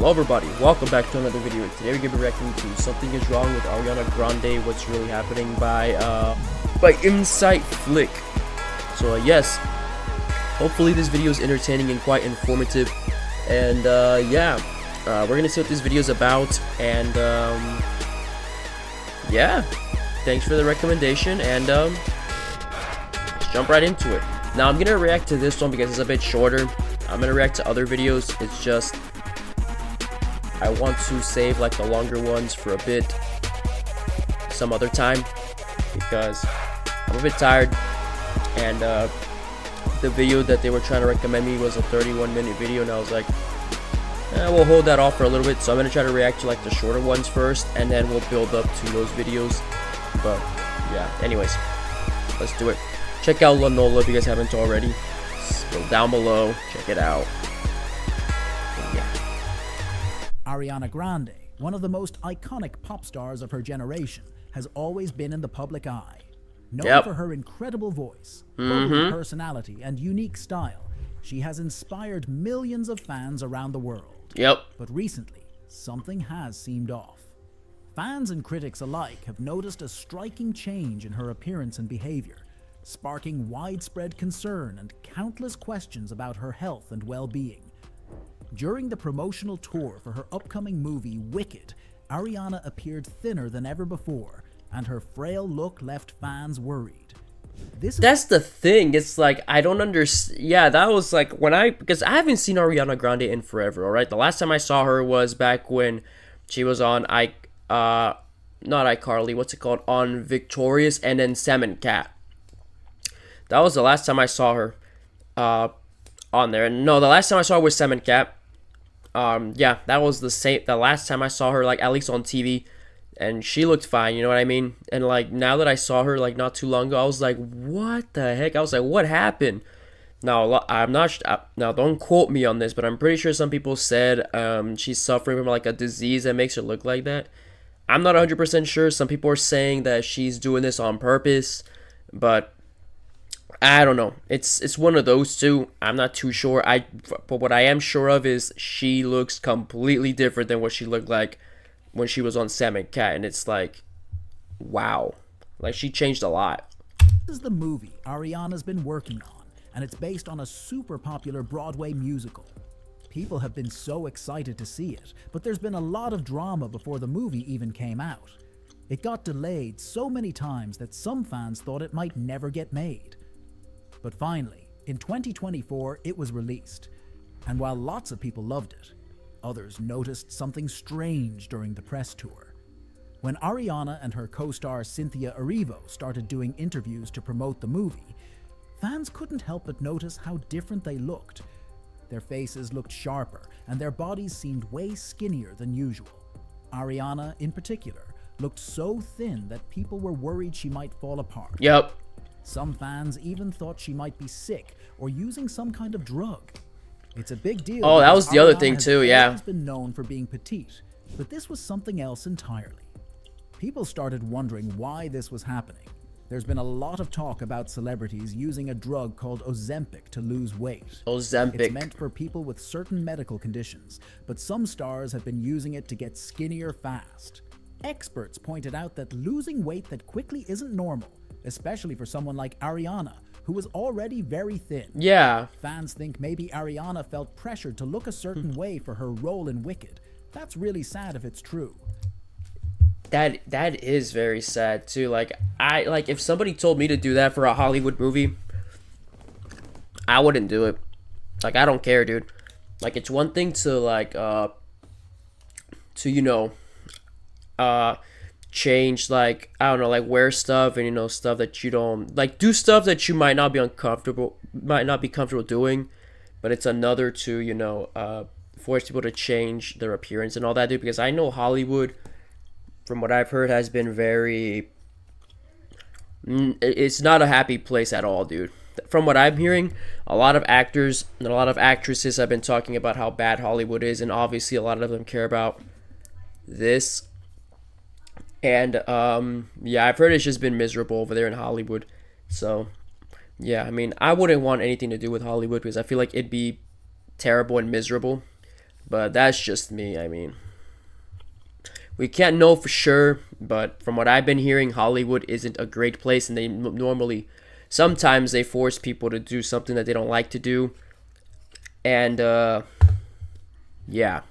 Hello everybody, welcome back to another video. Today we're going to be reacting to Something Is Wrong with Ariana Grande, What's Really Happening by Insight Flick. So yes, hopefully this video is entertaining and quite informative. And we're going to see what this video is about. And yeah, thanks for the recommendation. And let's jump right into it. Now I'm going to react to this one because it's a bit shorter. I'm going to react to other videos. It's just I want to save like the longer ones for a bit some other time because I'm a bit tired, and the video that they were trying to recommend me was a 31-minute video, and I was like, we'll hold that off for a little bit. So I'm gonna try to react to like the shorter ones first, and then we'll build up to those videos. But yeah, anyways, let's do it. Check out Lanola if you guys haven't already. Go down below, check it out. Ariana Grande, one of the most iconic pop stars of her generation, has always been in the public eye. Known for her incredible voice, bubbly personality, and unique style, she has inspired millions of fans around the world. But recently, something has seemed off. Fans and critics alike have noticed a striking change in her appearance and behavior, sparking widespread concern and countless questions about her health and well-being. During the promotional tour for her upcoming movie Wicked, Ariana appeared thinner than ever before, and her frail look left fans worried. That's the thing. It's like I don't understand. Yeah, that was like because I haven't seen Ariana Grande in forever. All right, the last time I saw her was back when she was on not iCarly. What's it called? On Victorious, and then Salmon Cat. That was the last time I saw her on there. And no, the last time I saw her was Salmon Cat. Yeah, that was the last time I saw her, like, at least on TV, and she looked fine, you know what I mean? And like now that I saw her like not too long ago, I was like, what the heck? I was like, what happened? Now I'm not now don't quote me on this, but I'm pretty sure some people said she's suffering from like a disease that makes her look like that. I'm not 100% sure. Some people are saying that she's doing this on purpose, but I don't know. It's one of those two. I'm not too sure. But what I am sure of is she looks completely different than what she looked like when she was on Salmon Cat, and it's like, wow, like she changed a lot. This is the movie Ariana's been working on, and it's based on a super popular Broadway musical. People have been so excited to see it, but there's been a lot of drama before the movie even came out. It got delayed so many times that some fans thought it might never get made. But finally, in 2024, it was released, and while lots of people loved it, others noticed something strange during the press tour. When Ariana and her co-star Cynthia Erivo started doing interviews to promote the movie, fans couldn't help but notice how different they looked. Their faces looked sharper, and their bodies seemed way skinnier than usual. Ariana, in particular, looked so thin that people were worried she might fall apart. Some fans even thought she might be sick or using some kind of drug. It's a big deal. Oh, that was the other thing too, yeah. She's been known for being petite, but this was something else entirely. People started wondering why this was happening. There's been a lot of talk about celebrities using a drug called Ozempic to lose weight. Ozempic. It's meant for people with certain medical conditions, but some stars have been using it to get skinnier fast. Experts pointed out that losing weight that quickly isn't normal, especially for someone like Ariana, who was already very thin. Yeah. Fans think maybe Ariana felt pressured to look a certain way for her role in Wicked. That's really sad if it's true. That is very sad too. Like if somebody told me to do that for a Hollywood movie, I wouldn't do it. Like, I don't care, dude. Like, it's one thing to like change, like, I don't know, like wear stuff and stuff that you don't like, do stuff that you might not be comfortable doing, but it's another to force people to change their appearance and all that, dude, because I know Hollywood, from what I've heard, has been it's not a happy place at all, dude. From what I'm hearing, a lot of actors and a lot of actresses have been talking about how bad Hollywood is, and obviously a lot of them care about this. And yeah, I've heard it's just been miserable over there in Hollywood. So yeah, I mean, I wouldn't want anything to do with Hollywood because I feel like it'd be terrible and miserable. But that's just me. I mean, we can't know for sure, but from what I've been hearing, Hollywood isn't a great place, and they normally, sometimes they force people to do something that they don't like to do, and yeah.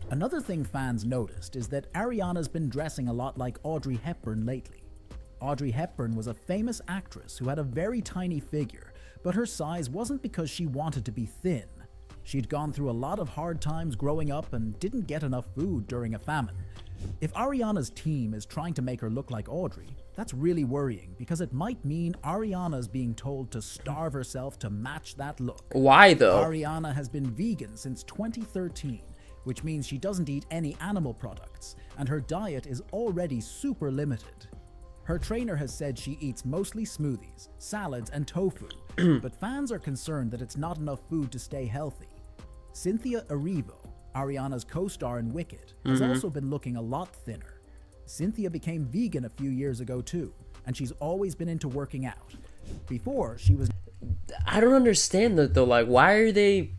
Another thing fans noticed is that Ariana's been dressing a lot like Audrey Hepburn lately. Audrey Hepburn was a famous actress who had a very tiny figure, but her size wasn't because she wanted to be thin. She'd gone through a lot of hard times growing up and didn't get enough food during a famine. If Ariana's team is trying to make her look like Audrey, that's really worrying because it might mean Ariana's being told to starve herself to match that look. Why though? Ariana has been vegan since 2013, which means she doesn't eat any animal products, and her diet is already super limited. Her trainer has said she eats mostly smoothies, salads, and tofu, but fans are concerned that it's not enough food to stay healthy. Cynthia Erivo, Ariana's co-star in Wicked, has also been looking a lot thinner. Cynthia became vegan a few years ago too, and she's always been into working out. Before, she was... I don't understand that though. Like, why are they?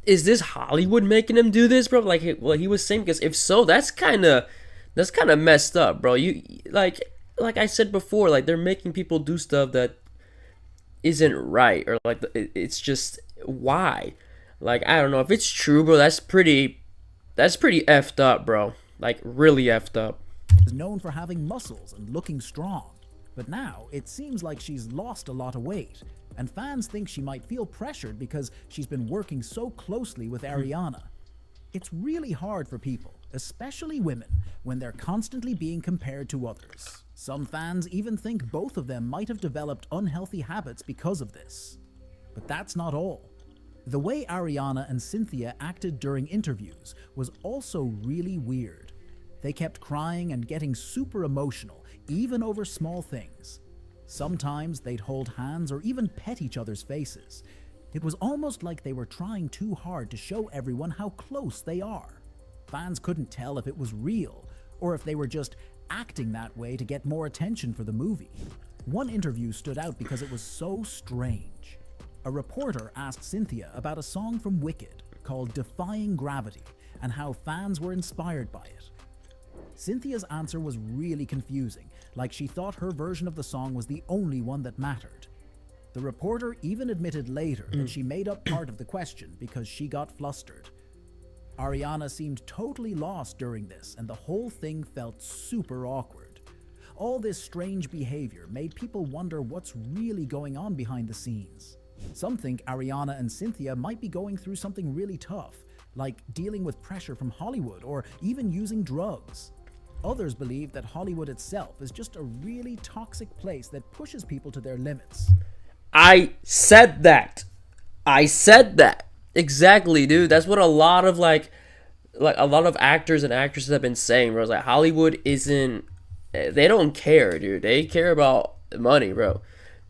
Is this Hollywood making him do this, bro? Like, he was saying, because if so, that's kind of messed up, bro. You like I said before, like they're making people do stuff that isn't right, or like it's just why. Like, I don't know if it's true, bro. That's pretty effed up, bro. Like, really effed up. is known for having muscles and looking strong. But now, it seems like she's lost a lot of weight, and fans think she might feel pressured because she's been working so closely with Ariana. It's really hard for people, especially women, when they're constantly being compared to others. Some fans even think both of them might have developed unhealthy habits because of this. But that's not all. The way Ariana and Cynthia acted during interviews was also really weird. They kept crying and getting super emotional, even over small things. Sometimes they'd hold hands or even pet each other's faces. It was almost like they were trying too hard to show everyone how close they are. Fans couldn't tell if it was real or if they were just acting that way to get more attention for the movie. One interview stood out because it was so strange. A reporter asked Cynthia about a song from Wicked called Defying Gravity and how fans were inspired by it. Cynthia's answer was really confusing, like she thought her version of the song was the only one that mattered. The reporter even admitted later that she made up part of the question because she got flustered. Ariana seemed totally lost during this, and the whole thing felt super awkward. All this strange behavior made people wonder what's really going on behind the scenes. Some think Ariana and Cynthia might be going through something really tough, like dealing with pressure from Hollywood or even using drugs. Others believe that Hollywood itself is just a really toxic place that pushes people to their limits. I said that. Exactly, dude. That's what a lot of like a lot of actors and actresses have been saying, bro. It's like Hollywood isn't. They don't care, dude. They care about money, bro.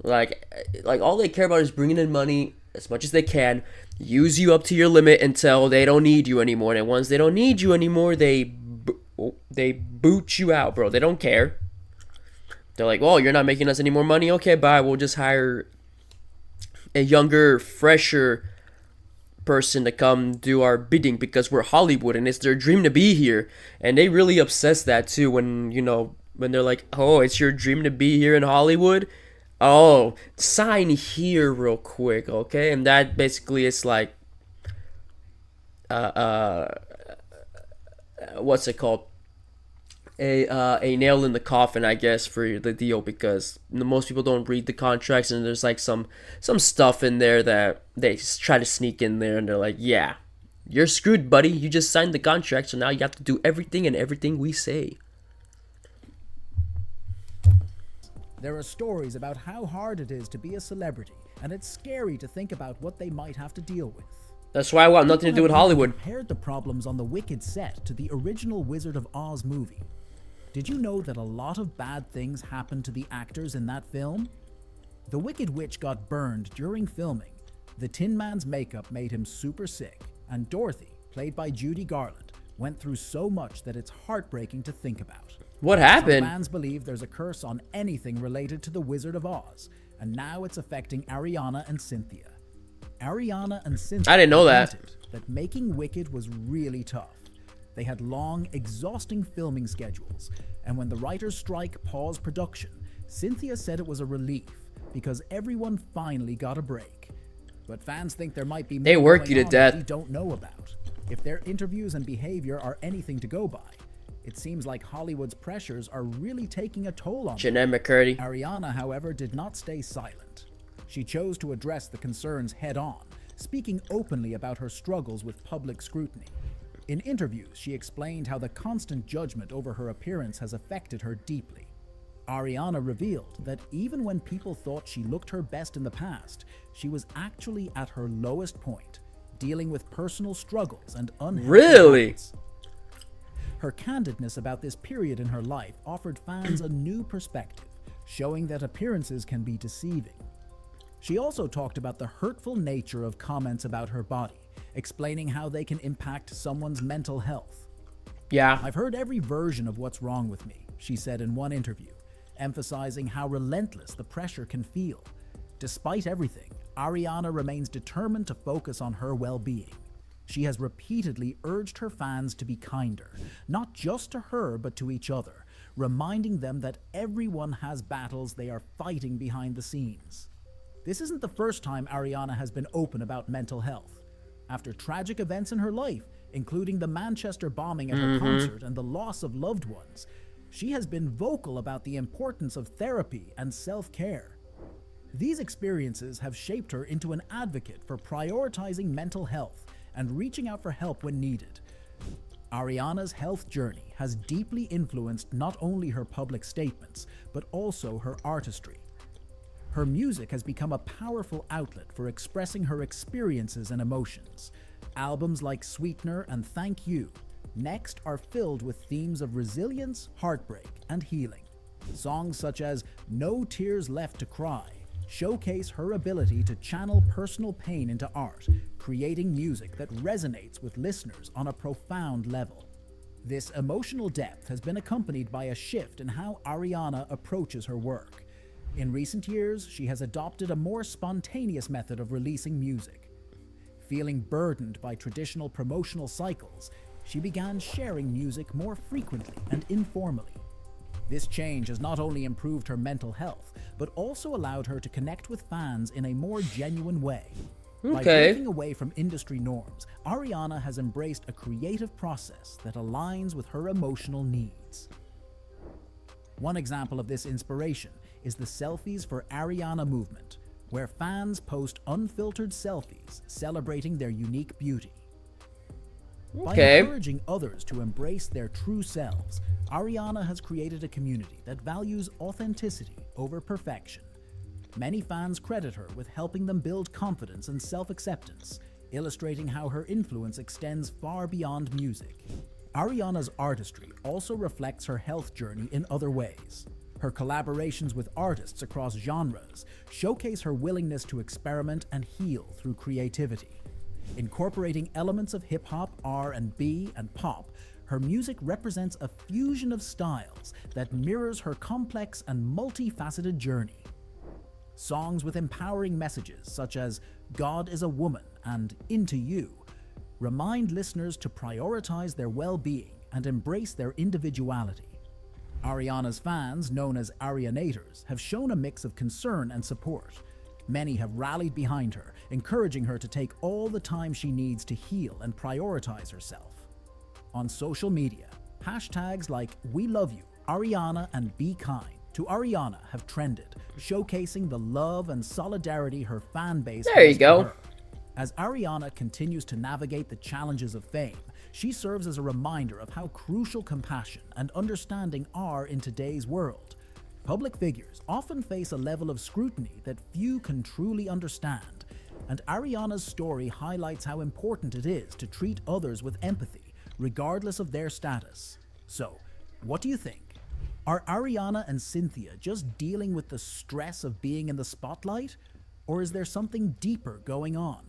Like all they care about is bringing in money as much as they can, use you up to your limit until they don't need you anymore. And once they don't need you anymore, they boot you out, bro. They don't care. They're like, well, you're not making us any more money. Okay, bye. We'll just hire a younger, fresher person to come do our bidding because we're Hollywood and it's their dream to be here. And they really obsess that too when they're like, oh, it's your dream to be here in Hollywood. Oh, sign here real quick, okay? And that basically is like, what's it called? A nail in the coffin, I guess, for the deal, because most people don't read the contracts, and there's like some stuff in there that they try to sneak in there, and they're like, yeah, you're screwed, buddy. You just signed the contract, so now you have to do everything we say. There are stories about how hard it is to be a celebrity, and it's scary to think about what they might have to deal with. That's why I want nothing to do with Hollywood. Compared the problems on the Wicked set to the original Wizard of Oz movie. Did you know that a lot of bad things happened to the actors in that film? The Wicked Witch got burned during filming. The Tin Man's makeup made him super sick, and Dorothy, played by Judy Garland, went through so much that it's heartbreaking to think about. What happened? Some fans believe there's a curse on anything related to the Wizard of Oz, and now it's affecting Ariana and Cynthia. Ariana and Cynthia I didn't know that. admitted that making Wicked was really tough. They had long, exhausting filming schedules, and when the writers' strike paused production, Cynthia said it was a relief because everyone finally got a break. But fans think there might be more They work you to going on death. that we don't know about. If their interviews and behavior are anything to go by, it seems like Hollywood's pressures are really taking a toll on them. Jeanette McCurdy. Ariana, however, did not stay silent. She chose to address the concerns head-on, speaking openly about her struggles with public scrutiny. In interviews, she explained how the constant judgment over her appearance has affected her deeply. Ariana revealed that even when people thought she looked her best in the past, she was actually at her lowest point, dealing with personal struggles and unhealthy Really? habits. Her candidness about this period in her life offered fans a new perspective, showing that appearances can be deceiving. She also talked about the hurtful nature of comments about her body, explaining how they can impact someone's mental health. Yeah. "I've heard every version of what's wrong with me," she said in one interview, emphasizing how relentless the pressure can feel. Despite everything, Ariana remains determined to focus on her well-being. She has repeatedly urged her fans to be kinder, not just to her but to each other, reminding them that everyone has battles they are fighting behind the scenes. This isn't the first time Ariana has been open about mental health. After tragic events in her life, including the Manchester bombing at her concert and the loss of loved ones, she has been vocal about the importance of therapy and self-care. These experiences have shaped her into an advocate for prioritizing mental health and reaching out for help when needed. Ariana's health journey has deeply influenced not only her public statements, but also her artistry. Her music has become a powerful outlet for expressing her experiences and emotions. Albums like Sweetener and Thank You Next are filled with themes of resilience, heartbreak, and healing. Songs such as No Tears Left to Cry showcase her ability to channel personal pain into art, creating music that resonates with listeners on a profound level. This emotional depth has been accompanied by a shift in how Ariana approaches her work. In recent years, she has adopted a more spontaneous method of releasing music. Feeling burdened by traditional promotional cycles, she began sharing music more frequently and informally. This change has not only improved her mental health, but also allowed her to connect with fans in a more genuine way. By Okay. breaking away from industry norms, Ariana has embraced a creative process that aligns with her emotional needs. One example of this inspiration is the Selfies for Ariana movement, where fans post unfiltered selfies celebrating their unique beauty. By Okay. encouraging others to embrace their true selves, Ariana has created a community that values authenticity over perfection. Many fans credit her with helping them build confidence and self-acceptance, illustrating how her influence extends far beyond music. Ariana's artistry also reflects her health journey in other ways. Her collaborations with artists across genres showcase her willingness to experiment and heal through creativity. Incorporating elements of hip-hop, R&B, and pop, her music represents a fusion of styles that mirrors her complex and multifaceted journey. Songs with empowering messages such as God is a Woman and Into You remind listeners to prioritize their well-being and embrace their individuality. Ariana's fans, known as Arianators, have shown a mix of concern and support. Many have rallied behind her, encouraging her to take all the time she needs to heal and prioritize herself. On social media, hashtags like We Love You, Ariana, and Be Kind to Ariana have trended, showcasing the love and solidarity her fan base There you has for go. her. As Ariana continues to navigate the challenges of fame, she serves as a reminder of how crucial compassion and understanding are in today's world. Public figures often face a level of scrutiny that few can truly understand, and Ariana's story highlights how important it is to treat others with empathy, regardless of their status. So, what do you think? Are Ariana and Cynthia just dealing with the stress of being in the spotlight? Or is there something deeper going on?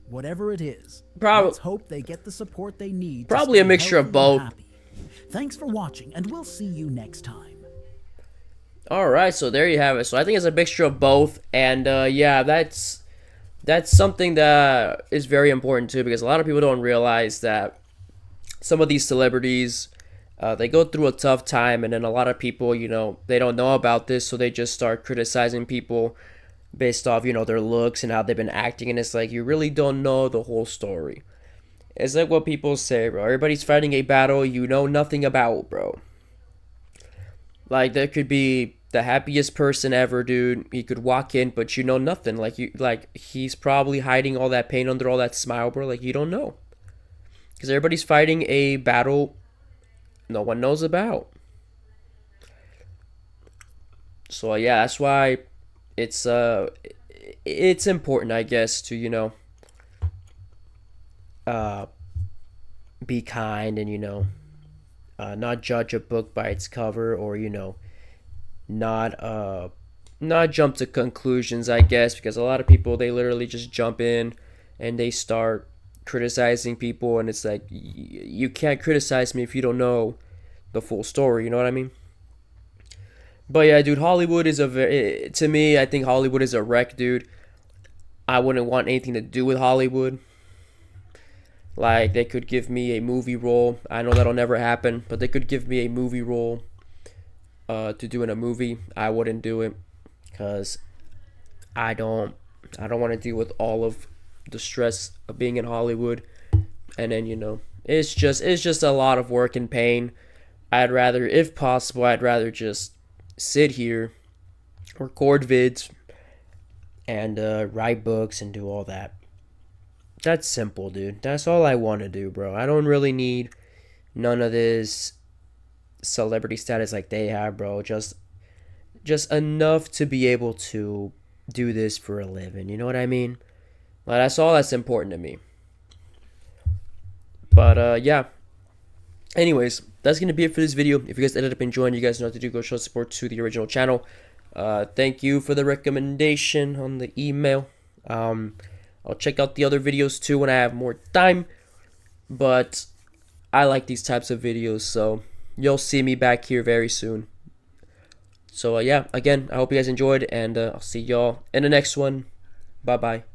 Whatever it is, let's hope they get the support they need. Probably a mixture of both. Happy. Thanks for watching, and we'll see you next time. All right, so there you have it. So I think it's a mixture of both, and yeah, that's That's something that is very important too, because a lot of people don't realize that some of these celebrities, they go through a tough time, and then a lot of people, they don't know about this, so they just start criticizing people based off, their looks and how they've been acting, and it's like you really don't know the whole story. It's like what people say, bro. Everybody's fighting a battle you know nothing about, bro. Like there could be the happiest person ever, dude. He could walk in, but you know nothing. Like he's probably hiding all that pain under all that smile, bro. Like you don't know, because everybody's fighting a battle no one knows about. So yeah, that's why it's it's important, I guess, to uh be kind, and not judge a book by its cover, or not not jump to conclusions, I guess, because a lot of people, they literally just jump in and they start criticizing people, and it's like you can't criticize me if you don't know the full story, you know what I mean? But yeah, dude, Hollywood is a very, to me, I think Hollywood is a wreck, dude. I wouldn't want anything to do with Hollywood. Like they could give me a movie role. I know that'll never happen, but they could give me a movie role to do in a movie. I wouldn't do it because I don't I don't want to deal with all of the stress of being in Hollywood, and then it's just a lot of work and pain. I'd rather, if possible, I'd rather just sit here, record vids, and write books and do all that. That's simple, dude. That's all I want to do, bro. I don't really need none of this celebrity status like they have, bro. Just enough to be able to do this for a living. You know what I mean? Like that's all that's important to me. But yeah. Anyways, that's gonna be it for this video. If you guys ended up enjoying, you guys know what to do. Go show support to the original channel. Thank you for the recommendation on the email. I'll check out the other videos too when I have more time. But I like these types of videos, so you'll see me back here very soon. So yeah, again, I hope you guys enjoyed, and I'll see y'all in the next one. Bye bye.